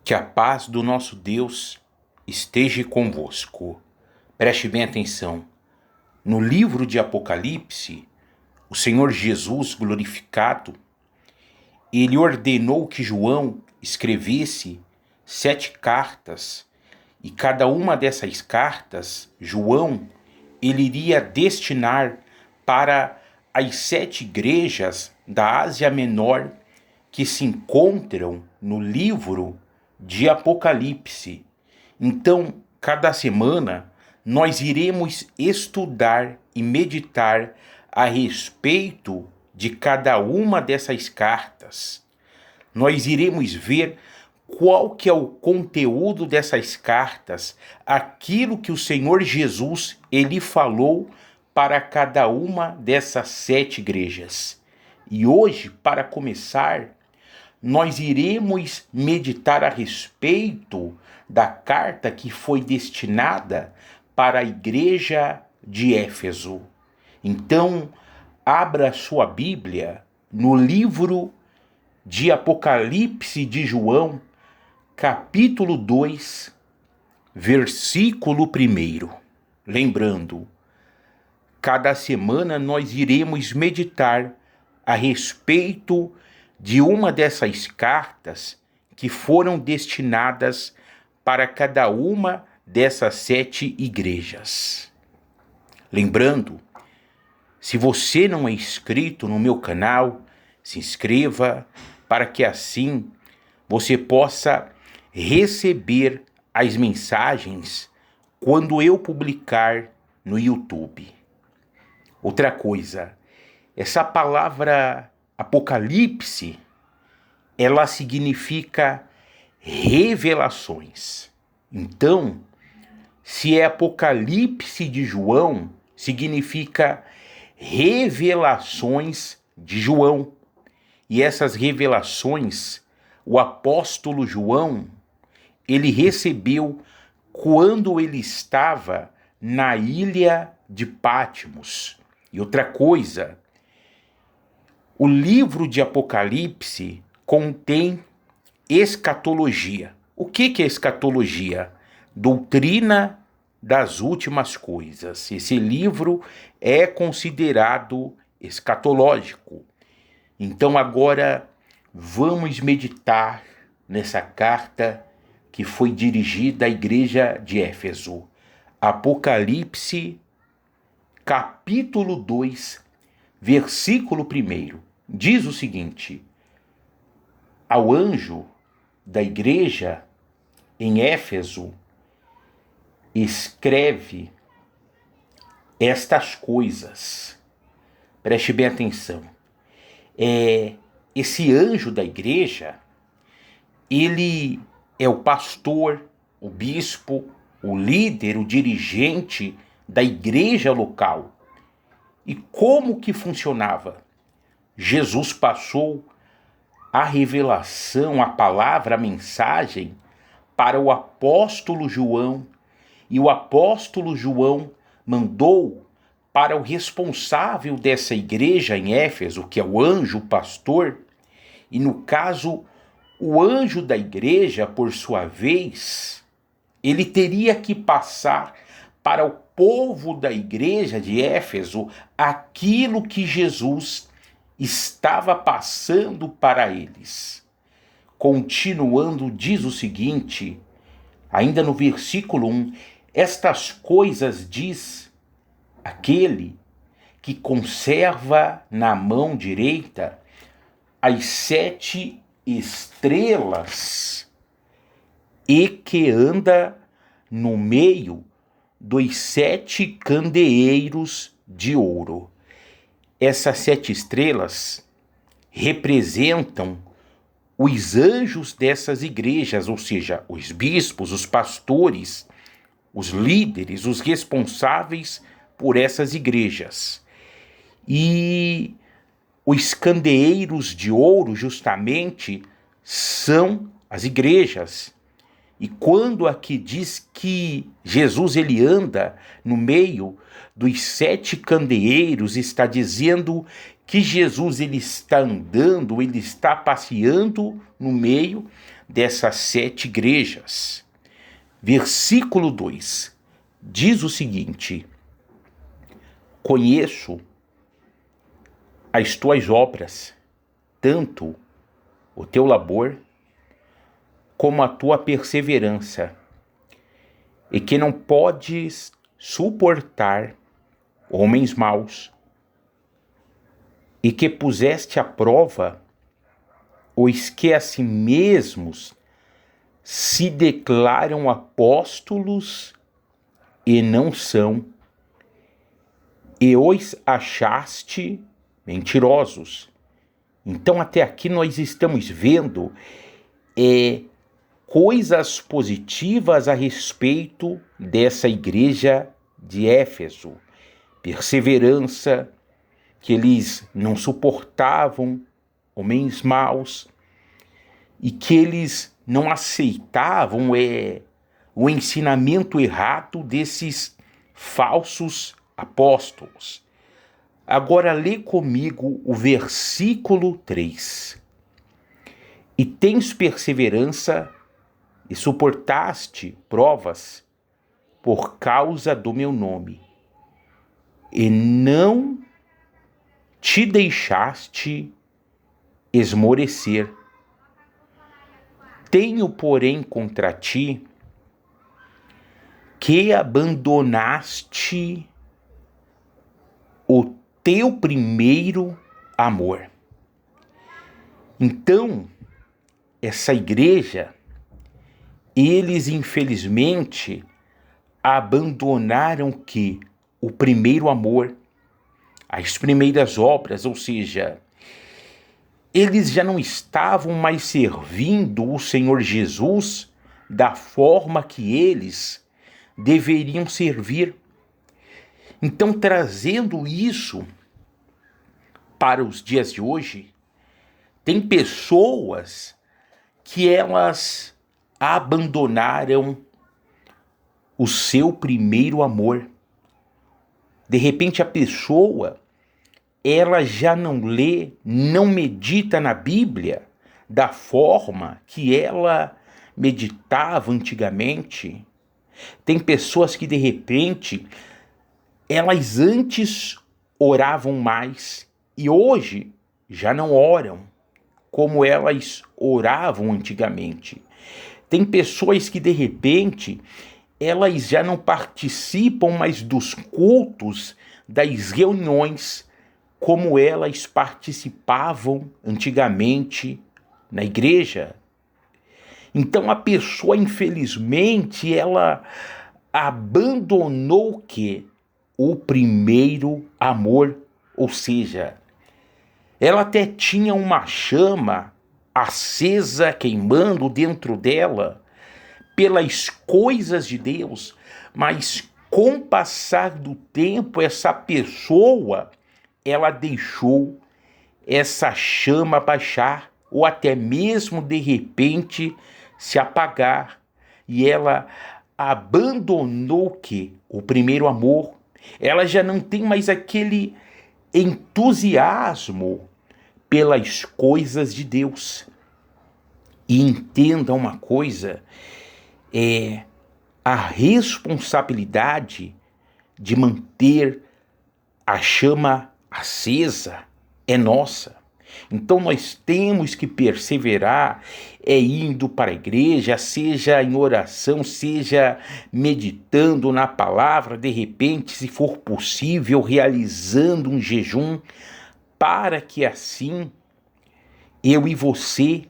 Que a paz do nosso Deus esteja convosco. Preste bem atenção. No livro de Apocalipse, o Senhor Jesus glorificado, ele ordenou que João escrevesse 7 cartas, e cada uma dessas cartas, João, ele iria destinar para as 7 igrejas da Ásia Menor que se encontram no livro de Apocalipse. Então, cada semana, nós iremos estudar e meditar a respeito de cada uma dessas cartas. Nós iremos ver qual que é o conteúdo dessas cartas, aquilo que o Senhor Jesus, ele falou para cada uma dessas 7 igrejas. E hoje, para começar, nós iremos meditar a respeito da carta que foi destinada para a igreja de Éfeso. Então, abra sua Bíblia no livro de Apocalipse de João, capítulo 2, versículo 1. Lembrando, cada semana nós iremos meditar a respeito de uma dessas cartas que foram destinadas para cada uma dessas 7 igrejas. Lembrando, se você não é inscrito no meu canal, se inscreva para que assim você possa receber as mensagens quando eu publicar no YouTube. Outra coisa, essa palavra Apocalipse, ela significa revelações. Então, se é Apocalipse de João, significa revelações de João. E essas revelações, o apóstolo João, ele recebeu quando ele estava na ilha de Patmos. E outra coisa, o livro de Apocalipse contém escatologia. O que é escatologia? Doutrina das últimas coisas. Esse livro é considerado escatológico. Então agora vamos meditar nessa carta que foi dirigida à igreja de Éfeso. Apocalipse, capítulo 2, versículo 1. Diz o seguinte: ao anjo da igreja em Éfeso, escreve estas coisas. Preste bem atenção. Esse anjo da igreja, ele é o pastor, o bispo, o líder, o dirigente da igreja local. E como que funcionava? Jesus passou a revelação, a palavra, a mensagem para o apóstolo João. E o apóstolo João mandou para o responsável dessa igreja em Éfeso, que é o anjo pastor. E no caso, o anjo da igreja, por sua vez, ele teria que passar para o povo da igreja de Éfeso aquilo que Jesus estava passando para eles. Continuando, diz o seguinte, ainda no versículo 1, estas coisas diz aquele que conserva na mão direita as 7 estrelas e que anda no meio dos 7 candeeiros de ouro. Essas 7 estrelas representam os anjos dessas igrejas, ou seja, os bispos, os pastores, os líderes, os responsáveis por essas igrejas. E os candeeiros de ouro, justamente, são as igrejas. E quando aqui diz que Jesus ele anda no meio dos 7 candeeiros, está dizendo que Jesus ele está andando, ele está passeando no meio dessas 7 igrejas. Versículo 2 diz o seguinte: conheço as tuas obras, tanto o teu labor como a tua perseverança, e que não podes suportar homens maus, e que puseste à prova os que a si mesmos se declaram apóstolos e não são, e os achaste mentirosos. Então até aqui nós estamos vendo coisas positivas a respeito dessa igreja de Éfeso. Perseverança, que eles não suportavam homens maus e que eles não aceitavam o ensinamento errado desses falsos apóstolos. Agora lê comigo o versículo 3. E tens perseverança e suportaste provas por causa do meu nome, e não te deixaste esmorecer. Tenho, porém, contra ti que abandonaste o teu primeiro amor. Então, essa igreja, eles infelizmente abandonaram o primeiro amor, as primeiras obras, ou seja, eles já não estavam mais servindo o Senhor Jesus da forma que eles deveriam servir. Então, trazendo isso para os dias de hoje, tem pessoas que elas abandonaram o seu primeiro amor. De repente a pessoa, ela já não lê, não medita na Bíblia da forma que ela meditava antigamente. Tem pessoas que de repente, elas antes oravam mais e hoje já não oram como elas oravam antigamente. Tem pessoas que de repente, elas já não participam mais dos cultos, das reuniões, como elas participavam antigamente na igreja. Então a pessoa, infelizmente, ela abandonou o primeiro amor, ou seja, ela até tinha uma chama acesa queimando dentro dela pelas coisas de Deus, mas com o passar do tempo essa pessoa, ela deixou essa chama baixar ou até mesmo de repente se apagar, e ela abandonou o primeiro amor. Ela já não tem mais aquele entusiasmo pelas coisas de Deus. E entenda uma coisa, a responsabilidade de manter a chama acesa é nossa. Então nós temos que perseverar, indo para a igreja, seja em oração, seja meditando na palavra, de repente, se for possível, realizando um jejum, para que assim eu e você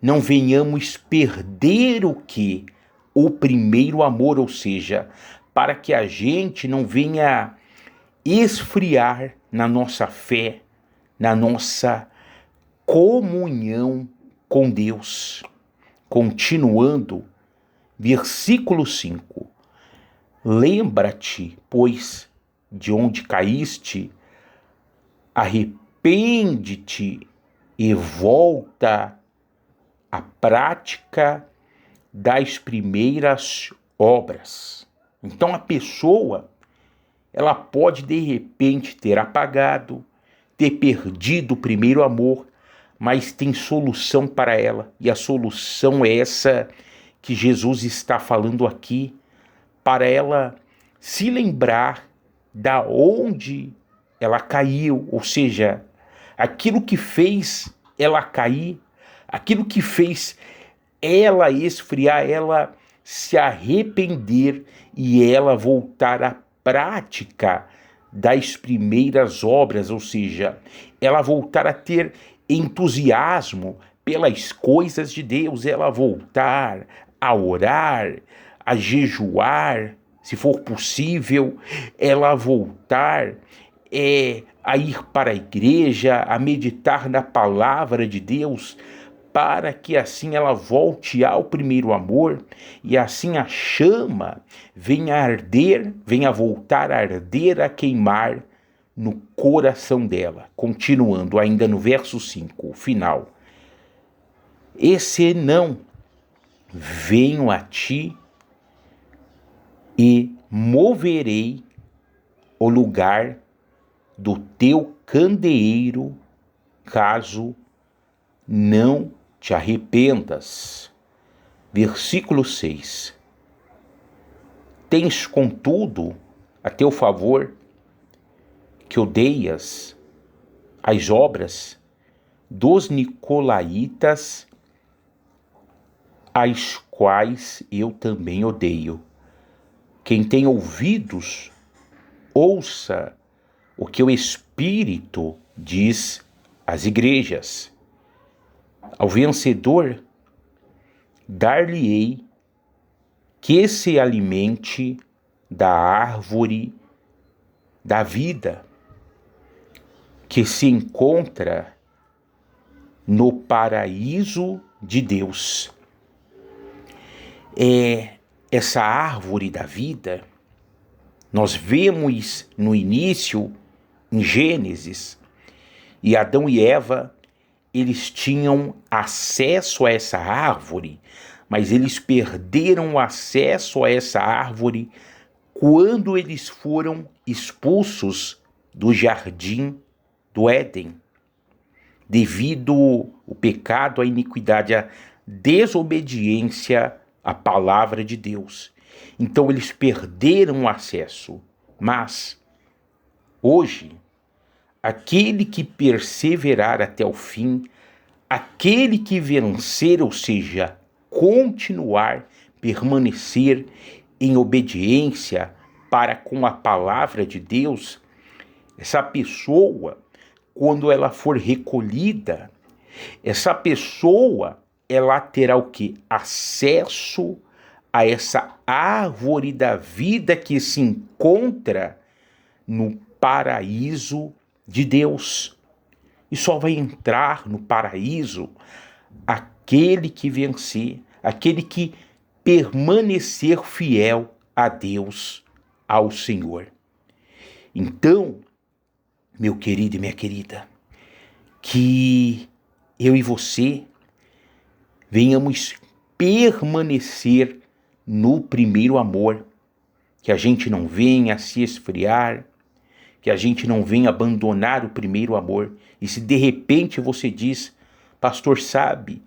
não venhamos perder o primeiro amor, ou seja, para que a gente não venha esfriar na nossa fé, na nossa comunhão com Deus. Continuando, versículo 5. Lembra-te, pois, de onde caíste, arrepende-te e volta à prática das primeiras obras. Então a pessoa, ela pode de repente ter apagado, ter perdido o primeiro amor, mas tem solução para ela. E a solução é essa que Jesus está falando aqui, para ela se lembrar da onde ela caiu, ou seja, aquilo que fez ela cair, aquilo que fez ela esfriar, ela se arrepender e ela voltar à prática das primeiras obras, ou seja, ela voltar a ter entusiasmo pelas coisas de Deus, ela voltar a orar, a jejuar, se for possível, ela voltar a ir para a igreja, a meditar na palavra de Deus, para que assim ela volte ao primeiro amor e assim a chama venha a arder, venha voltar a arder, a queimar no coração dela. Continuando ainda no verso 5, final. E se não, venho a ti e moverei o lugar do teu candeeiro, caso não te arrependas. Versículo 6. Tens, contudo, a teu favor que odeias as obras dos nicolaítas, as quais eu também odeio. Quem tem ouvidos, ouça o que o Espírito diz às igrejas. Ao vencedor, dar-lhe-ei que se alimente da árvore da vida, que se encontra no paraíso de Deus. Essa árvore da vida, nós vemos no início, em Gênesis, e Adão e Eva, eles tinham acesso a essa árvore, mas eles perderam o acesso a essa árvore quando eles foram expulsos do jardim do Éden, devido ao pecado, à iniquidade, à desobediência à palavra de Deus. Então eles perderam o acesso, mas hoje, aquele que perseverar até o fim, aquele que vencer, ou seja, continuar, permanecer em obediência para com a palavra de Deus, essa pessoa, quando ela for recolhida, essa pessoa, ela terá o quê? Acesso a essa árvore da vida que se encontra no paraíso de Deus. E só vai entrar no paraíso aquele que vencer, aquele que permanecer fiel a Deus, ao Senhor. Então, meu querido e minha querida, que eu e você venhamos permanecer no primeiro amor, que a gente não venha se esfriar, que a gente não venha abandonar o primeiro amor. E se de repente você diz, pastor, sabe,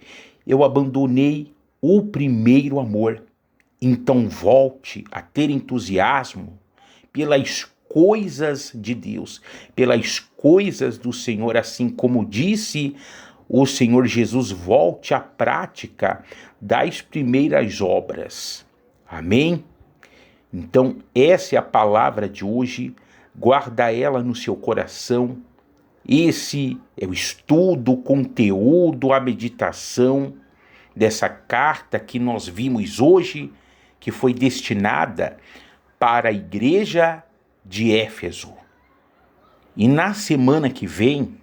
eu abandonei o primeiro amor, então volte a ter entusiasmo pelas coisas de Deus, pelas coisas do Senhor, assim como disse o Senhor Jesus, volte à prática das primeiras obras. Amém? Então, essa é a palavra de hoje, guarda ela no seu coração. Esse é o estudo, o conteúdo, a meditação dessa carta que nós vimos hoje, que foi destinada para a igreja de Éfeso. E na semana que vem,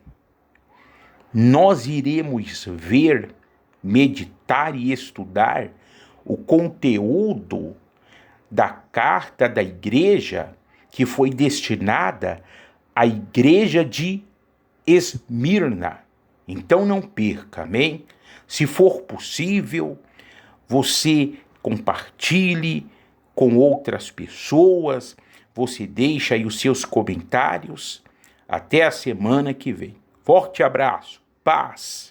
nós iremos ver, meditar e estudar o conteúdo da carta da igreja que foi destinada à igreja de Esmirna. Então não perca, amém? Se for possível, você compartilhe com outras pessoas, você deixa aí os seus comentários, Até a semana que vem. Forte abraço. Paz.